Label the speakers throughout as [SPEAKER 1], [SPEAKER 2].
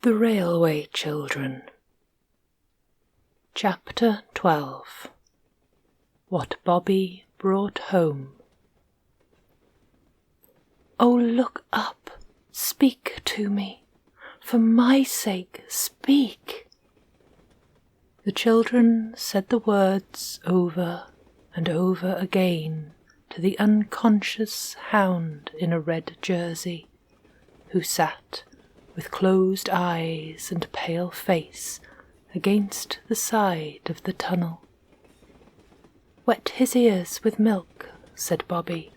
[SPEAKER 1] The Railway Children. Chapter 12. What Bobbie Brought Home. Oh, look up, speak to me, for my sake speak. The children said the words over and over again to the unconscious hound in a red jersey, who sat with closed eyes and pale face against the side of the tunnel. "Wet his ears with milk," said Bobbie.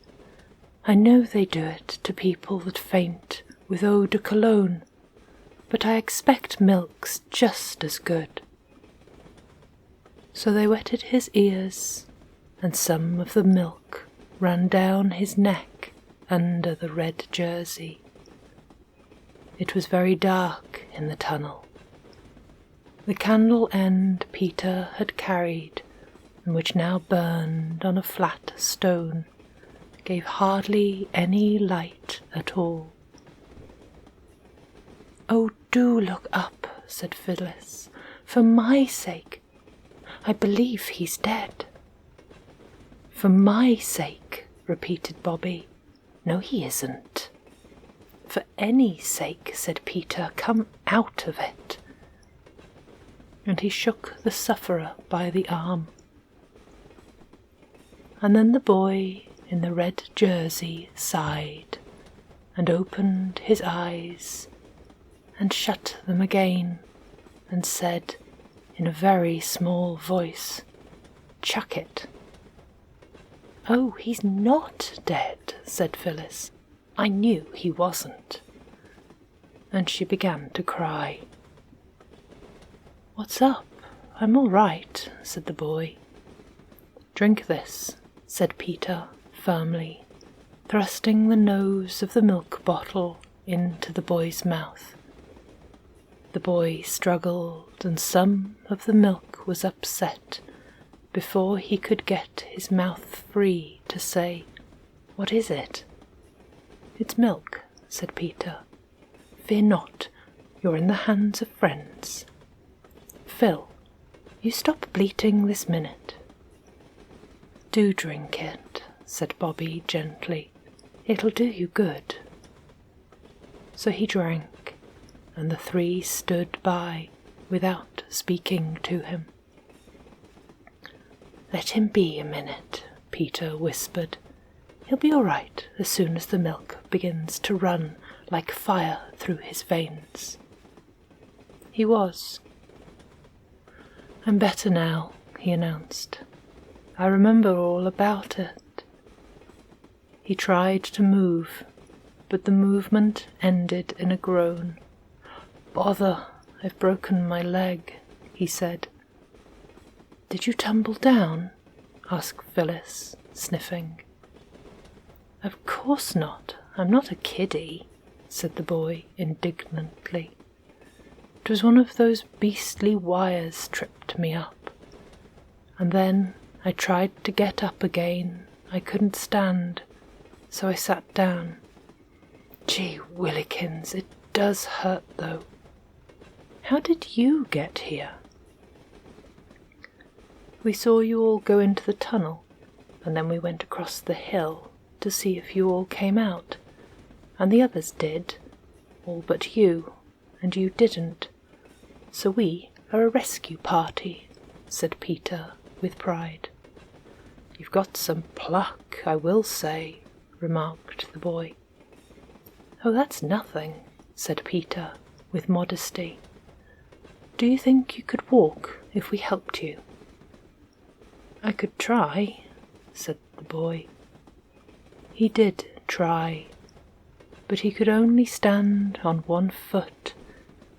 [SPEAKER 1] "I know they do it to people that faint with eau de cologne, but I expect milk's just as good." So they wetted his ears, and some of the milk ran down his neck under the red jersey. It was very dark in the tunnel. The candle end Peter had carried, and which now burned on a flat stone, gave hardly any light at all. "Oh, do look up," said Phyllis, "for my sake. I believe he's dead." "For my sake," repeated Bobbie. "No, he isn't." "For any sake," said Peter, "come out of it." And he shook the sufferer by the arm. And then the boy in the red jersey sighed, and opened his eyes, and shut them again, and said in a very small voice, "Chuck it." "Oh, he's not dead," said Phyllis. "I knew he wasn't." And she began to cry. "What's up? I'm all right," said the boy. "Drink this," said Peter firmly, thrusting the nose of the milk bottle into the boy's mouth. The boy struggled, and some of the milk was upset before he could get his mouth free to say, "What is it?" "It's milk," said Peter. "Fear not, you're in the hands of friends. Phil, you stop bleating this minute." "Do drink it," said Bobbie gently. "It'll do you good." So he drank, and the three stood by without speaking to him. "Let him be a minute," Peter whispered. "He'll be all right as soon as the milk begins to run like fire through his veins." He was. "I'm better now," he announced. "I remember all about it." He tried to move, but the movement ended in a groan. "Bother, I've broken my leg," he said. "Did you tumble down?" asked Phyllis, sniffing. "Of course not. I'm not a kiddie," said the boy indignantly. "It was one of those beastly wires tripped me up. And then I tried to get up again. I couldn't stand, so I sat down. Gee willikins, it does hurt though. How did you get here?" "We saw you all go into the tunnel, and then we went across the hill to see if you all came out, and the others did, all but you, and you didn't. So we are a rescue party," said Peter with pride. "You've got some pluck, I will say," remarked the boy. "Oh, that's nothing," said Peter with modesty. "Do you think you could walk if we helped you?" "I could try," said the boy. He did try, but he could only stand on one foot,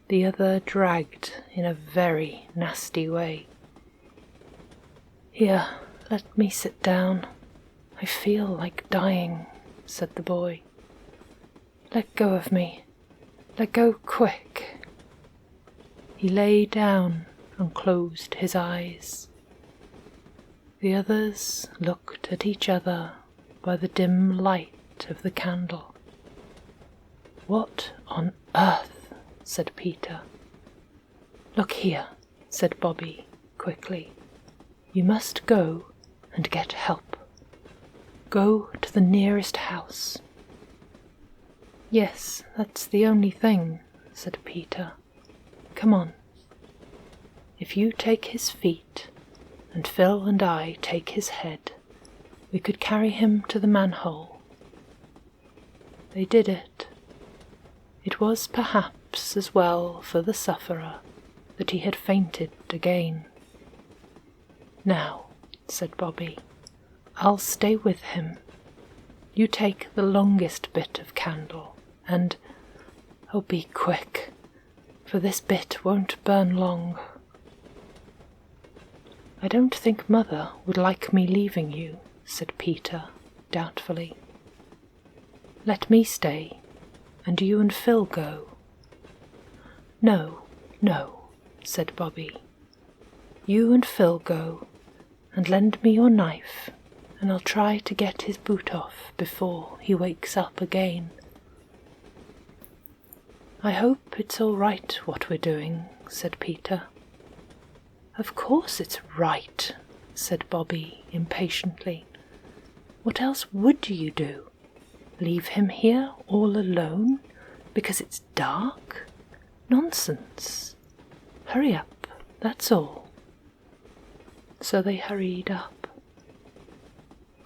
[SPEAKER 1] the other dragged in a very nasty way. "Here, let me sit down. I feel like dying," said the boy. "Let go of me. Let go quick." He lay down and closed his eyes. The others looked at each other by the dim light of the candle. "What on earth?" said Peter. "Look here," said Bobbie quickly. "You must go and get help. Go to the nearest house." "Yes, that's the only thing," said Peter. "Come on. If you take his feet, and Phil and I take his head, we could carry him to the manhole." They did it. It was perhaps as well for the sufferer that he had fainted again. "Now," said Bobbie, "I'll stay with him. You take the longest bit of candle, and, oh, be quick, for this bit won't burn long." "I don't think Mother would like me leaving you," said Peter doubtfully. "Let me stay, and you and Phil go." "No, no," said Bobbie. "You and Phil go, and lend me your knife, and I'll try to get his boot off before he wakes up again." "I hope it's all right what we're doing," said Peter. "Of course it's right," said Bobbie impatiently. "What else would you do? Leave him here all alone because it's dark? Nonsense. Hurry up, that's all." So they hurried up.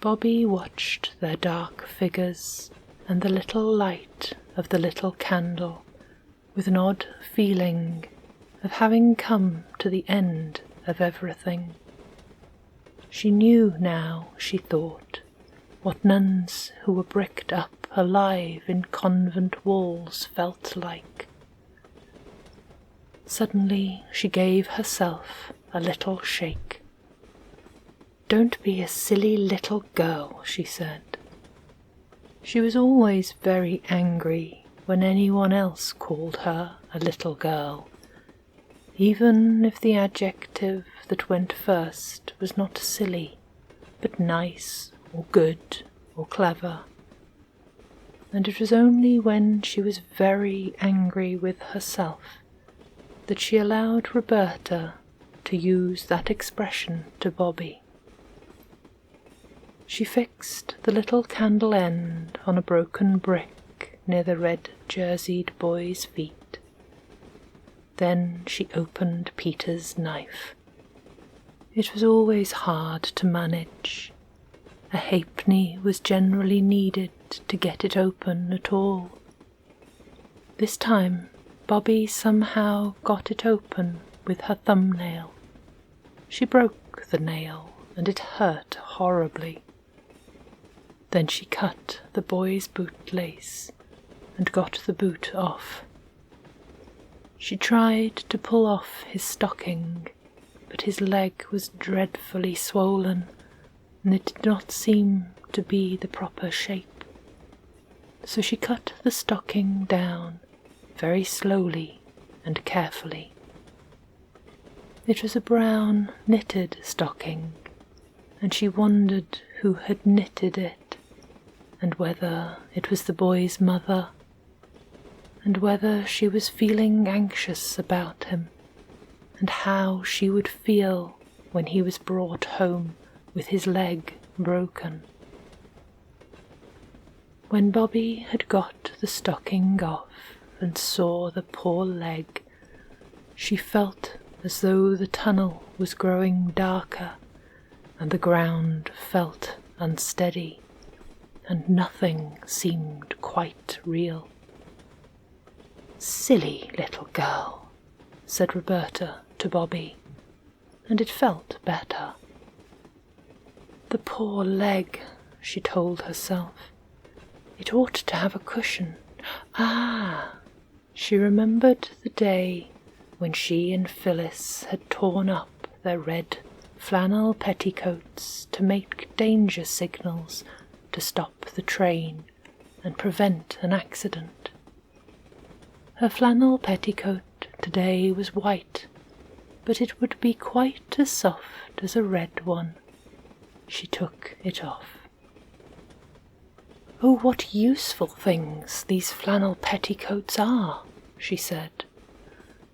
[SPEAKER 1] Bobbie watched their dark figures and the little light of the little candle with an odd feeling of having come to the end of everything. She knew now, she thought, what nuns who were bricked up alive in convent walls felt like. Suddenly she gave herself a little shake. "Don't be a silly little girl," she said. She was always very angry when anyone else called her a little girl, even if the adjective that went first was not silly, but nice or good or clever. And it was only when she was very angry with herself that she allowed Roberta to use that expression to Bobbie. She fixed the little candle end on a broken brick near the red-jerseyed boy's feet. Then she opened Peter's knife. It was always hard to manage. A halfpenny was generally needed to get it open at all. This time Bobbie somehow got it open with her thumbnail. She broke the nail, and it hurt horribly. Then she cut the boy's bootlace and got the boot off. She tried to pull off his stocking, but his leg was dreadfully swollen, and it did not seem to be the proper shape. So she cut the stocking down very slowly and carefully. It was a brown knitted stocking, and she wondered who had knitted it, and whether it was the boy's mother, and whether she was feeling anxious about him, and how she would feel when he was brought home with his leg broken. When Bobbie had got the stocking off and saw the poor leg, she felt as though the tunnel was growing darker, and the ground felt unsteady, and nothing seemed quite real. "Silly little girl," said Roberta to Bobbie, and it felt better. The poor leg, she told herself. It ought to have a cushion. Ah! She remembered the day when she and Phyllis had torn up their red flannel petticoats to make danger signals to stop the train and prevent an accident. Her flannel petticoat today was white, but it would be quite as soft as a red one. She took it off. "Oh, what useful things these flannel petticoats are," she said.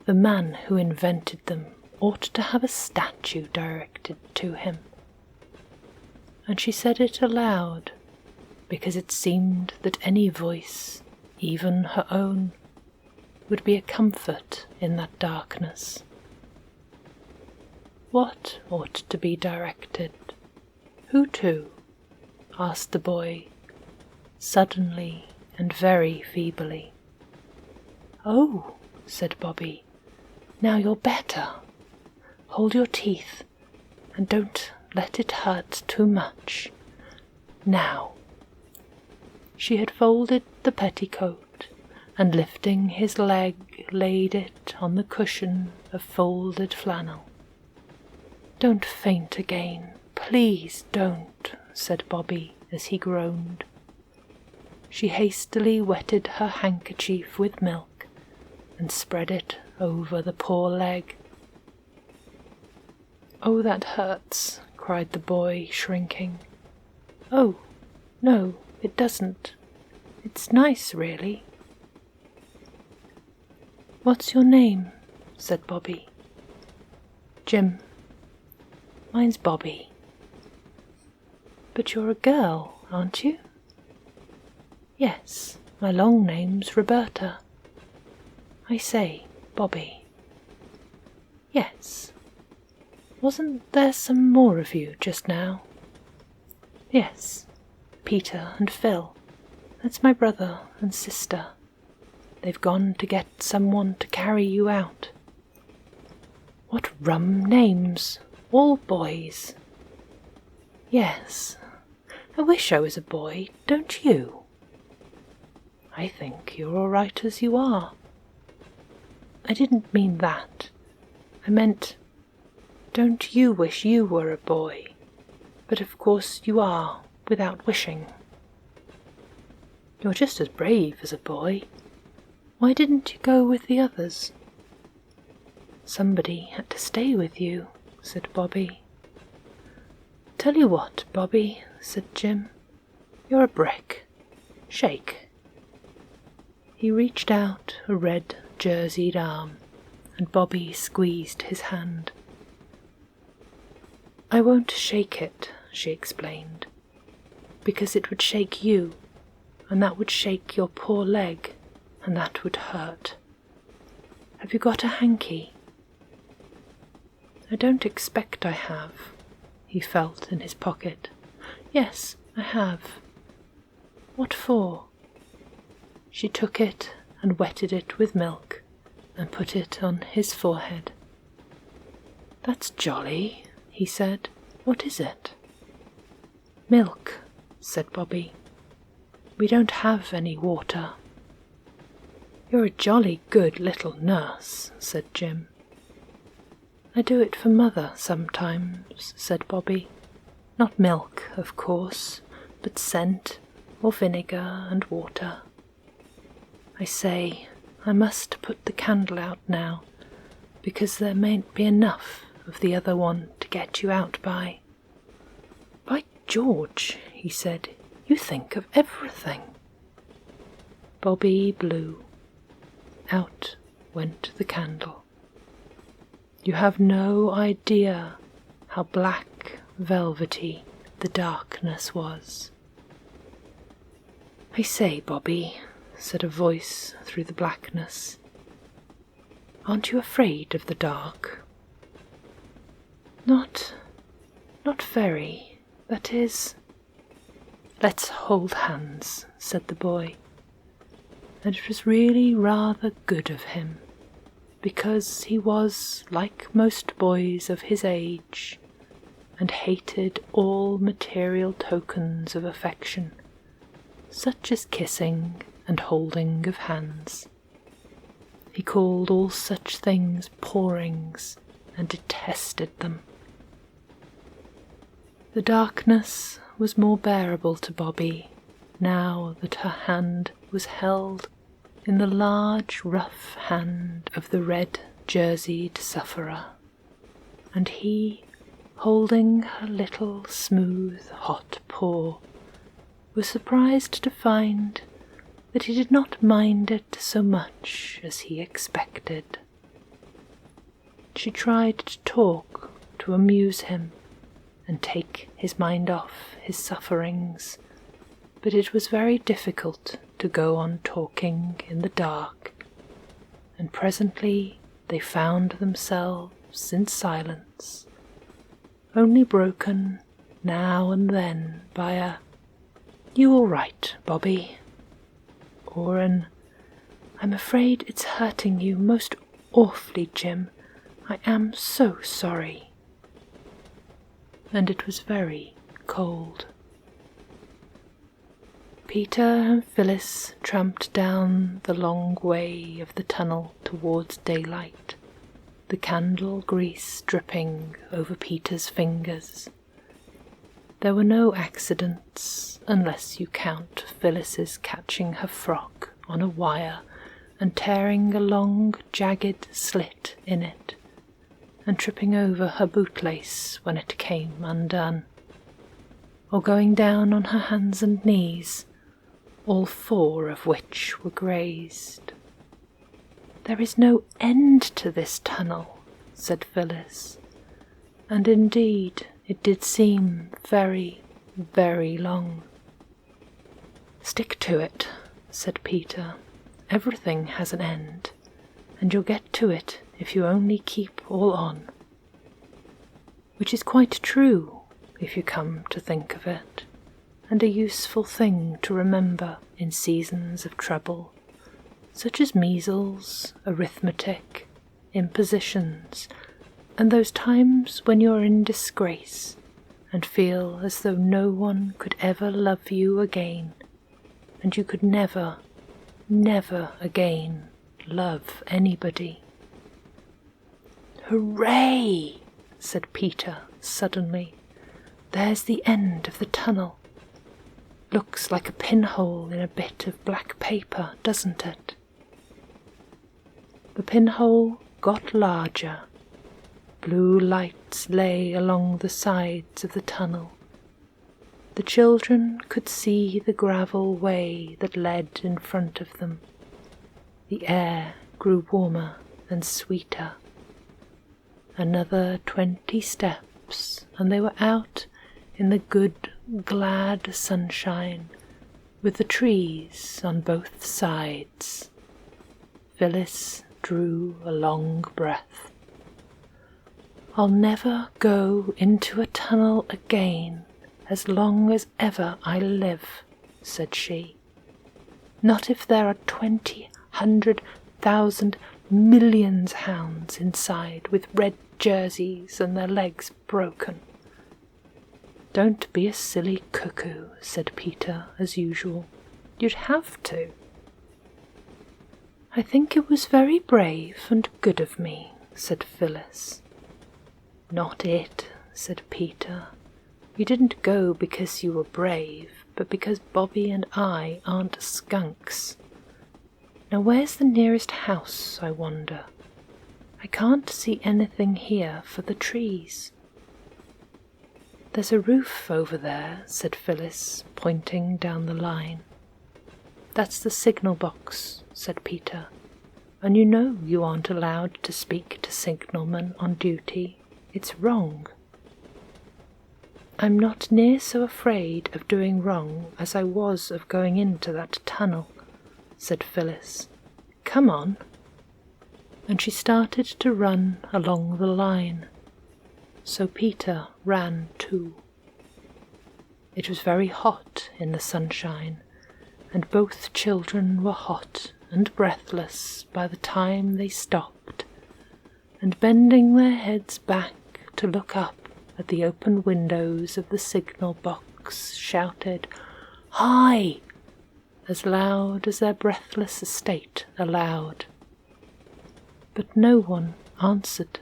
[SPEAKER 1] the man who invented them ought to have a statue directed to him. And she said it aloud, because it seemed that any voice, even her own, would be a comfort in that darkness. What ought to be directed? Who to? Asked the boy, suddenly and very feebly. Oh, said Bobbie, now you're better. Hold your teeth, and don't let it hurt too much. Now. She had folded the petticoat, and lifting his leg laid it on the cushion of folded flannel. Don't faint again, please don't, said Bobbie as he groaned. She hastily wetted her handkerchief with milk and spread it over the poor leg. Oh, that hurts, cried the boy, shrinking. Oh, no, it doesn't. It's nice, really. What's your name? Said Bobbie. Jim. Mine's Bobbie. But you're a girl, aren't you? Yes, my long name's Roberta. I say, Bobbie. Yes. Wasn't there some more of you just now? Yes, Peter and Phil. That's my brother and sister. They've gone to get someone to carry you out. What rum names, all boys. Yes, I wish I was a boy, don't you? I think you're all right as you are. I didn't mean that. I meant, don't you wish you were a boy? But of course you are, without wishing. You're just as brave as a boy. Why didn't you go with the others? Somebody had to stay with you, said Bobbie. Tell you what, Bobbie, said Jim. You're a brick. Shake. He reached out a red jerseyed arm, and Bobbie squeezed his hand. I won't shake it, she explained, because it would shake you, and that would shake your poor leg, and that would hurt. Have you got a hanky? I don't expect I have. He felt in his pocket. Yes, I have. What for? She took it and wetted it with milk and put it on his forehead. That's jolly, he said. What is it? Milk, said Bobbie. We don't have any water. You're a jolly good little nurse, said Jim. I do it for Mother sometimes, said Bobbie. Not milk, of course, but scent or vinegar and water. I say, I must put the candle out now, because there mayn't be enough of the other one to get you out by. By George, he said, you think of everything. Bobbie blew. Out went the candle. You have no idea how black, velvety the darkness was. I say, Bobbie, said a voice through the blackness. Aren't you afraid of the dark? Not very. That is... Let's hold hands, said the boy. And it was really rather good of him, because he was like most boys of his age, and hated all material tokens of affection, such as kissing and holding of hands. He called all such things pawings, and detested them. The darkness was more bearable to Bobbie now that her hand was held in the large rough hand of the red-jerseyed sufferer, and he, holding her little smooth hot paw, was surprised to find that he did not mind it so much as he expected. She tried to talk, to amuse him, and take his mind off his sufferings, but it was very difficult to go on talking in the dark, and presently they found themselves in silence, only broken now and then by a "You all right, Bobbie?" or an "I'm afraid it's hurting you most awfully, Jim. I am so sorry." And it was very cold. Peter and Phyllis tramped down the long way of the tunnel towards daylight, the candle grease dripping over Peter's fingers. There were no accidents, unless you count Phyllis's catching her frock on a wire and tearing a long, jagged slit in it, and tripping over her bootlace when it came undone, or going down on her hands and knees, all four of which were grazed. "There is no end to this tunnel," said Phyllis, and indeed it did seem very, very long. "Stick to it," said Peter. "Everything has an end, and you'll get to it if you only keep all on." Which is quite true, if you come to think of it, and a useful thing to remember in seasons of trouble, such as measles, arithmetic, impositions, and those times when you're in disgrace and feel as though no one could ever love you again, and you could never, never again love anybody. "Hooray!" said Peter suddenly. "There's the end of the tunnel. Looks like a pinhole in a bit of black paper, doesn't it?" The pinhole got larger. Blue lights lay along the sides of the tunnel. The children could see the gravel way that led in front of them. The air grew warmer and sweeter. Another 20 steps, and they were out in the good, glad sunshine, with the trees on both sides. Phyllis drew a long breath. "I'll never go into a tunnel again as long as ever I live," said she. "Not if there are 20, 100, 1,000 millions hounds inside with red jerseys and their legs broken." "Don't be a silly cuckoo," said Peter, as usual. "You'd have to." "I think it was very brave and good of me," said Phyllis. "Not it," said Peter. "You didn't go because you were brave, but because Bobbie and I aren't skunks. Now where's the nearest house, I wonder? I can't see anything here for the trees." "There's a roof over there," said Phyllis, pointing down the line. "That's the signal box," said Peter. "And you know you aren't allowed to speak to signalmen on duty. It's wrong." "I'm not near so afraid of doing wrong as I was of going into that tunnel," said Phyllis. "Come on." And she started to run along the line. So Peter ran too. It was very hot in the sunshine, and both children were hot and breathless by the time they stopped, and bending their heads back to look up at the open windows of the signal box, shouted, "Hi!" as loud as their breathless state allowed. But no one answered.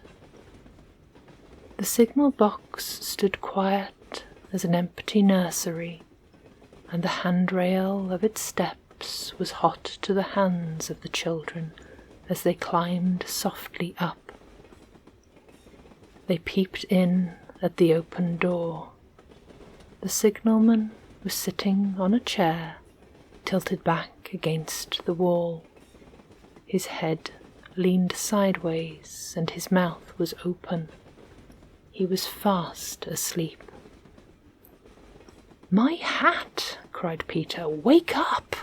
[SPEAKER 1] The signal box stood quiet as an empty nursery, and the handrail of its steps was hot to the hands of the children as they climbed softly up. They peeped in at the open door. The signalman was sitting on a chair, tilted back against the wall, his head leaned sideways and his mouth was open. He was fast asleep. "My hat!" cried Peter. "Wake up!"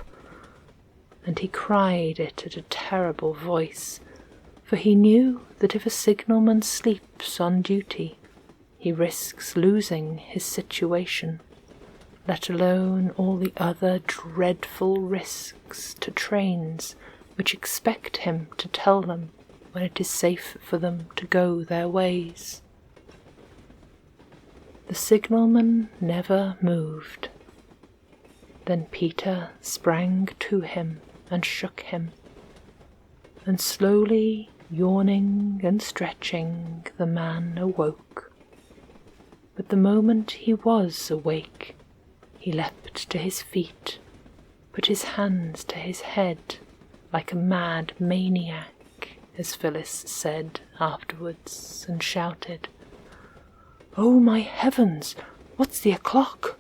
[SPEAKER 1] And he cried it at a terrible voice, for he knew that if a signalman sleeps on duty, he risks losing his situation, let alone all the other dreadful risks to trains which expect him to tell them when it is safe for them to go their ways. The signalman never moved. Then Peter sprang to him and shook him, and slowly, yawning and stretching, the man awoke. But the moment he was awake, he leapt to his feet, put his hands to his head like a mad maniac, as Phyllis said afterwards, and shouted, "Oh, my heavens, what's the o'clock?"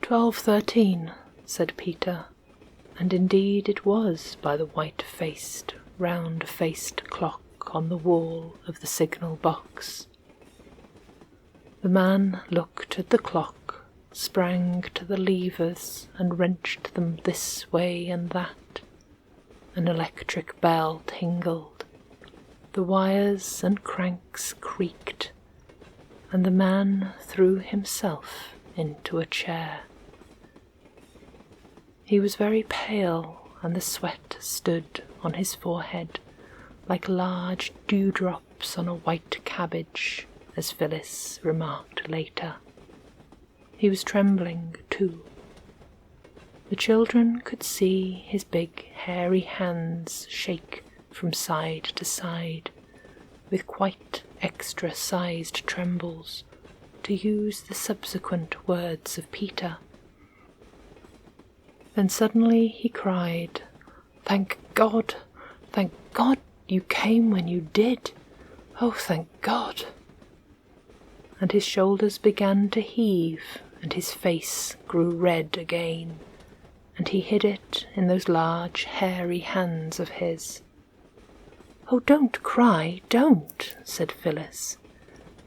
[SPEAKER 1] 12:13, said Peter, and indeed it was by the white-faced, round-faced clock on the wall of the signal box. The man looked at the clock, sprang to the levers and wrenched them this way and that. An electric bell tingled. The wires and cranks creaked, and the man threw himself into a chair. He was very pale, and the sweat stood on his forehead like large dewdrops on a white cabbage, as Phyllis remarked later. He was trembling too. The children could see his big hairy hands shake from side to side, with quite extra-sized trembles, to use the subsequent words of Peter. Then suddenly he cried, "Thank God! Thank God you came when you did! Oh, thank God!" And his shoulders began to heave, and his face grew red again, and he hid it in those large hairy hands of his. "Oh, don't cry, don't," said Phyllis.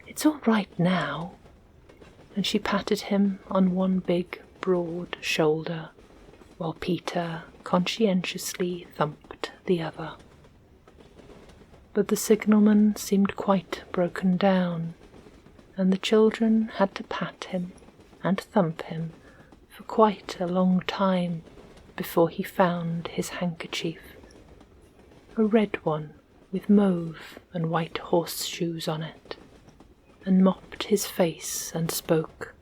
[SPEAKER 1] "It's all right now." And she patted him on one big, broad shoulder, while Peter conscientiously thumped the other. But the signalman seemed quite broken down, and the children had to pat him and thump him for quite a long time before he found his handkerchief, a red one with mauve and white horseshoes on it, and mopped his face and spoke.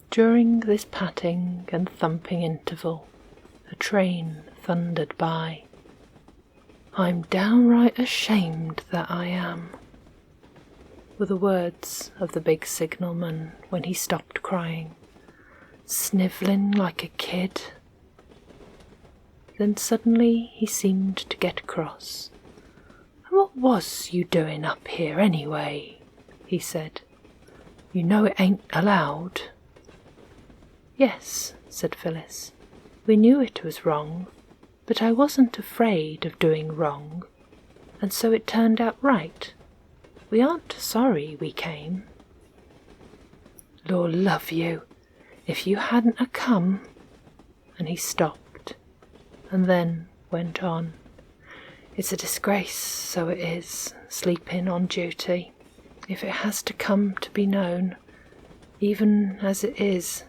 [SPEAKER 1] During this patting and thumping interval, a train thundered by. "I'm downright ashamed, that I am," were the words of the big signalman when he stopped crying. "Snivelling like a kid." Then suddenly he seemed to get cross. "And what was you doing up here anyway?" he said. "You know it ain't allowed." "Yes," said Phyllis. "We knew it was wrong, but I wasn't afraid of doing wrong, and so it turned out right. We aren't sorry we came." "Lord love you, if you hadn't a come—" and he stopped, and then went on. "It's a disgrace, so it is, sleeping on duty, if it has to come to be known, even as it is,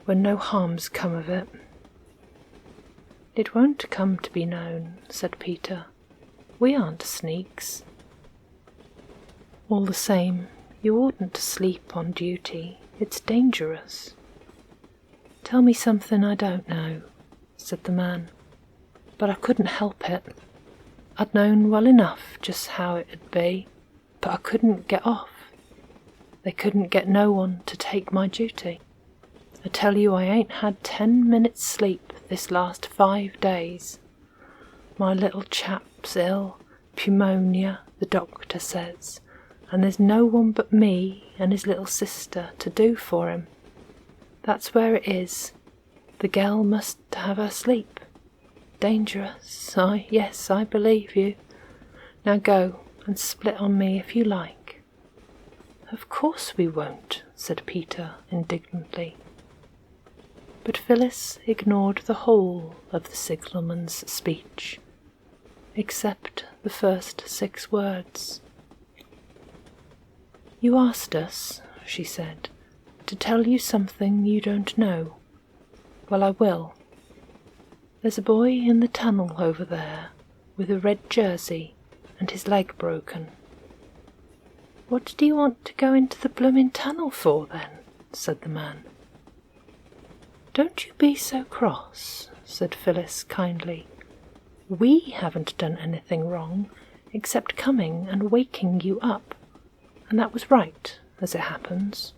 [SPEAKER 1] when no harm's come of it." "It won't come to be known," said Peter. "We aren't sneaks." "All the same, you oughtn't to sleep on duty. It's dangerous." "Tell me something I don't know," said the man. "But I couldn't help it. I'd known well enough just how it'd be, but I couldn't get off. They couldn't get no one to take my duty. I tell you I ain't had 10 minutes sleep this last 5 days. My little chap's ill, pneumonia, the doctor says, and there's no one but me and his little sister to do for him. That's where it is. The gell must have her sleep. Dangerous? Yes, I believe you. Now go and split on me if you like. Of course we won't, said Peter indignantly. But Phyllis ignored the whole of the signalman's speech, except the first 6 words. You asked us, she said, to tell you something you don't know. Well, I will. There's a boy in the tunnel over there with a red jersey and his leg broken. What do you want to go into the bloomin' tunnel for, then? Said the man. Don't you be so cross, said Phyllis kindly. We haven't done anything wrong except coming and waking you up, and that was right, as it happens.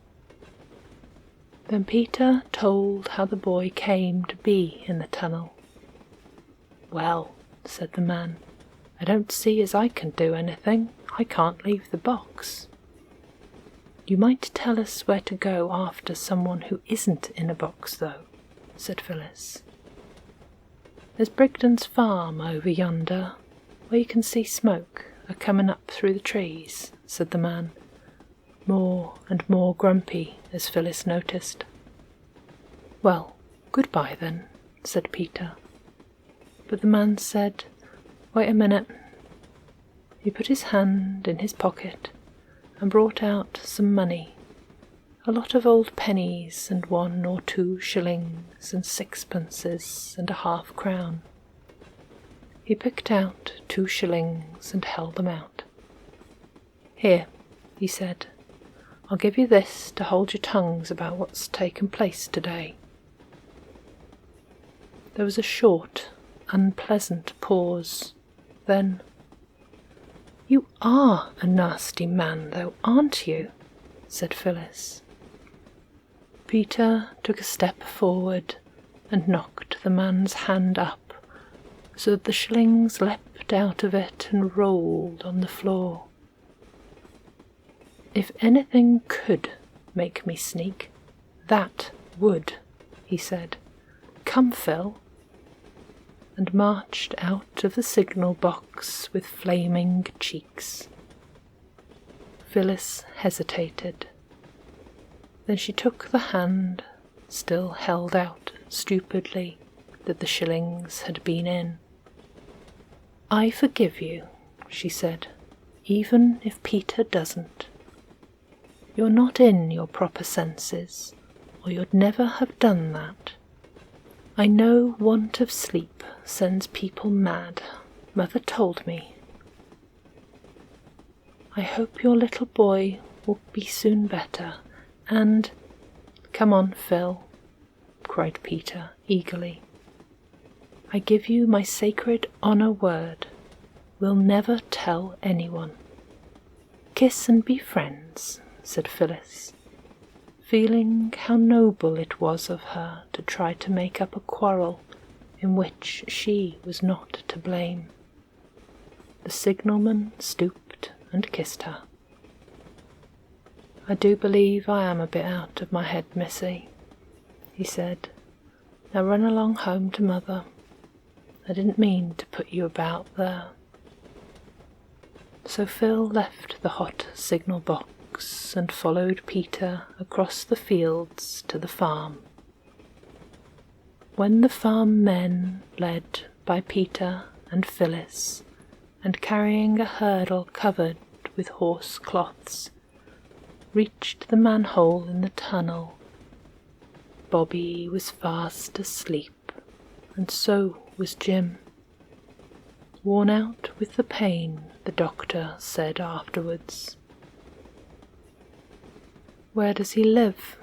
[SPEAKER 1] Then Peter told how the boy came to be in the tunnel. Well, said the man, I don't see as I can do anything. I can't leave the box. You might tell us where to go after someone who isn't in a box, though, said Phyllis. There's Brigden's farm over yonder, where you can see smoke a-coming up through the trees, said the man, more and more grumpy as Phyllis noticed. Well, goodbye then, said Peter. But the man said, Wait a minute. He put his hand in his pocket and brought out some money, a lot of old pennies and 1 or 2 shillings and 6pences and a half-crown. He picked out 2 shillings and held them out. Here, he said, I'll give you this to hold your tongues about what's taken place today. There was a short, unpleasant pause. Then, You are a nasty man, though, aren't you? Said Phyllis. Peter took a step forward and knocked the man's hand up, so that the shillings leapt out of it and rolled on the floor. If anything could make me sneak, that would, he said. Come, Phil. And marched out of the signal box with flaming cheeks. Phyllis hesitated. Then she took the hand, still held out stupidly, that the shillings had been in. I forgive you, she said, even if Peter doesn't. You're not in your proper senses, or you'd never have done that. I know want of sleep sends people mad. Mother told me. I hope your little boy will be soon better, and— Come on, Phil, cried Peter eagerly. I give you my sacred honour word. We'll never tell anyone. Kiss and be friends, said Phyllis, feeling how noble it was of her to try to make up a quarrel in which she was not to blame. The signalman stooped and kissed her. I do believe I am a bit out of my head, missy, he said. Now run along home to Mother. I didn't mean to put you about there. So Phil left the hot signal box and followed Peter across the fields to the farm. When the farm men, led by Peter and Phyllis, and carrying a hurdle covered with horse cloths, reached the manhole in the tunnel, Bobbie was fast asleep, and so was Jim. Worn out with the pain, the doctor said afterwards. Where does he live?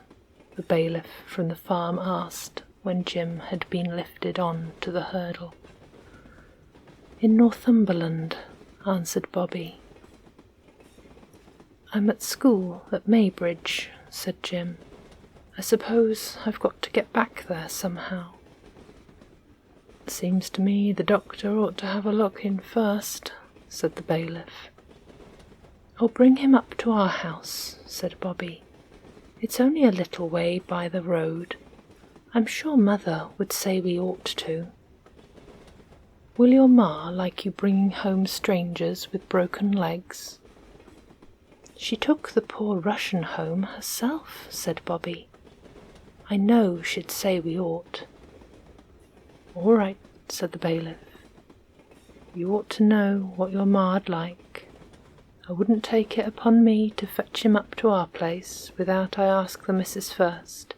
[SPEAKER 1] The bailiff from the farm asked when Jim had been lifted on to the hurdle. In Northumberland, answered Bobbie. I'm at school at Maybridge, said Jim. I suppose I've got to get back there somehow. Seems to me the doctor ought to have a look in first, said the bailiff. Or bring him up to our house, said Bobbie. It's only a little way by the road. I'm sure Mother would say we ought to. Will your ma like you bringing home strangers with broken legs?" "She took the poor Russian home herself," said Bobbie. "I know she'd say we ought." "All right," said the bailiff. "You ought to know what your ma'd like. I wouldn't take it upon me to fetch him up to our place without I ask the missus first,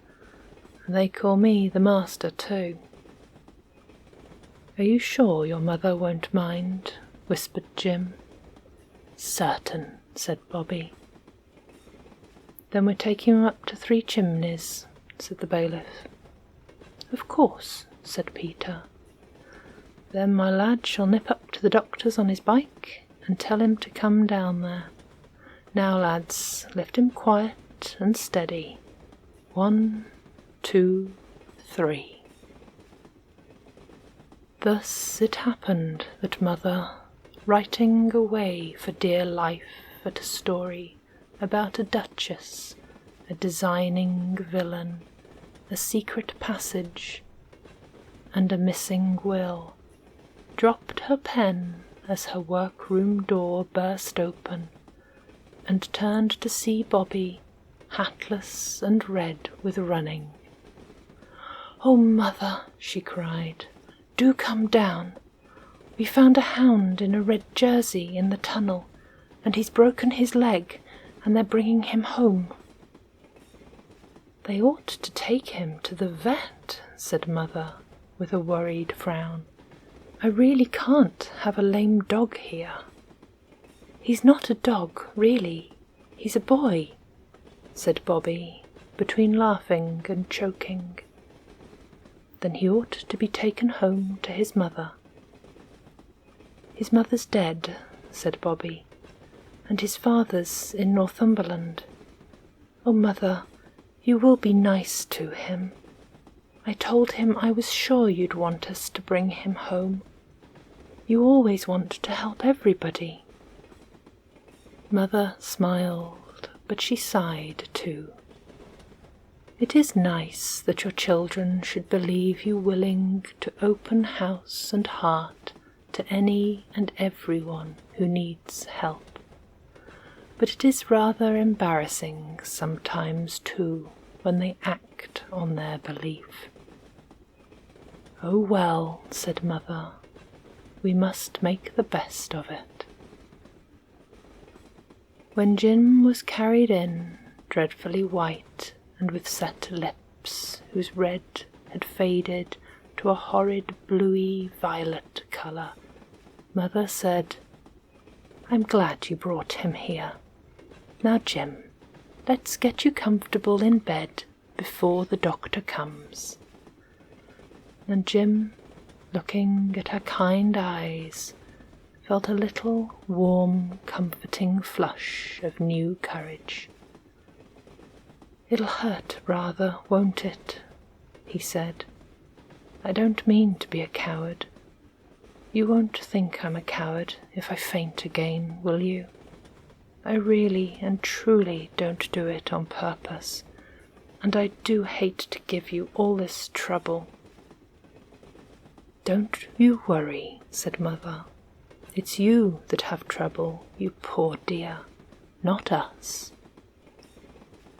[SPEAKER 1] and they call me the master too." "Are you sure your mother won't mind?" whispered Jim. "Certain," said Bobbie. "Then we're taking him up to Three Chimneys," said the bailiff. "Of course," said Peter. "Then my lad shall nip up to the doctor's on his bike and tell him to come down there. Now, lads, lift him quiet and steady. 1, 2, 3. Thus it happened that Mother, writing away for dear life at a story about a duchess, a designing villain, a secret passage, and a missing will, dropped her pen as her workroom door burst open, and turned to see Bobbie, hatless and red with running. "Oh, Mother," she cried, "do come down. We found a hound in a red jersey in the tunnel, and he's broken his leg, and they're bringing him home." "They ought to take him to the vet," said Mother, with a worried frown. "I really can't have a lame dog here." "He's not a dog, really. He's a boy," said Bobbie, between laughing and choking. "Then he ought to be taken home to his mother." "His mother's dead," said Bobbie, "and his father's in Northumberland. Oh, Mother, you will be nice to him. I told him I was sure you'd want us to bring him home. You always want to help everybody." Mother smiled, but she sighed too. "It is nice that your children should believe you willing to open house and heart to any and everyone who needs help. But it is rather embarrassing sometimes too when they act on their belief." "Oh well," said Mother, "we must make the best of it." When Jim was carried in, dreadfully white and with set lips whose red had faded to a horrid bluey violet colour, Mother said, "I'm glad you brought him here. Now, Jim, let's get you comfortable in bed before the doctor comes." And Jim, looking at her kind eyes, felt a little warm, comforting flush of new courage. "It'll hurt rather, won't it?" he said. "I don't mean to be a coward. You won't think I'm a coward if I faint again, will you? I really and truly don't do it on purpose, and I do hate to give you all this trouble." "Don't you worry," said Mother. "It's you that have trouble, you poor dear, not us."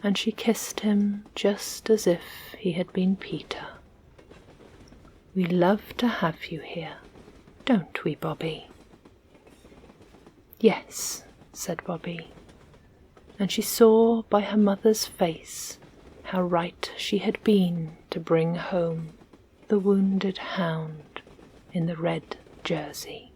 [SPEAKER 1] And she kissed him just as if he had been Peter. "We love to have you here, don't we, Bobbie?" "Yes," said Bobbie, and she saw by her mother's face how right she had been to bring home the wounded hound in the red jersey.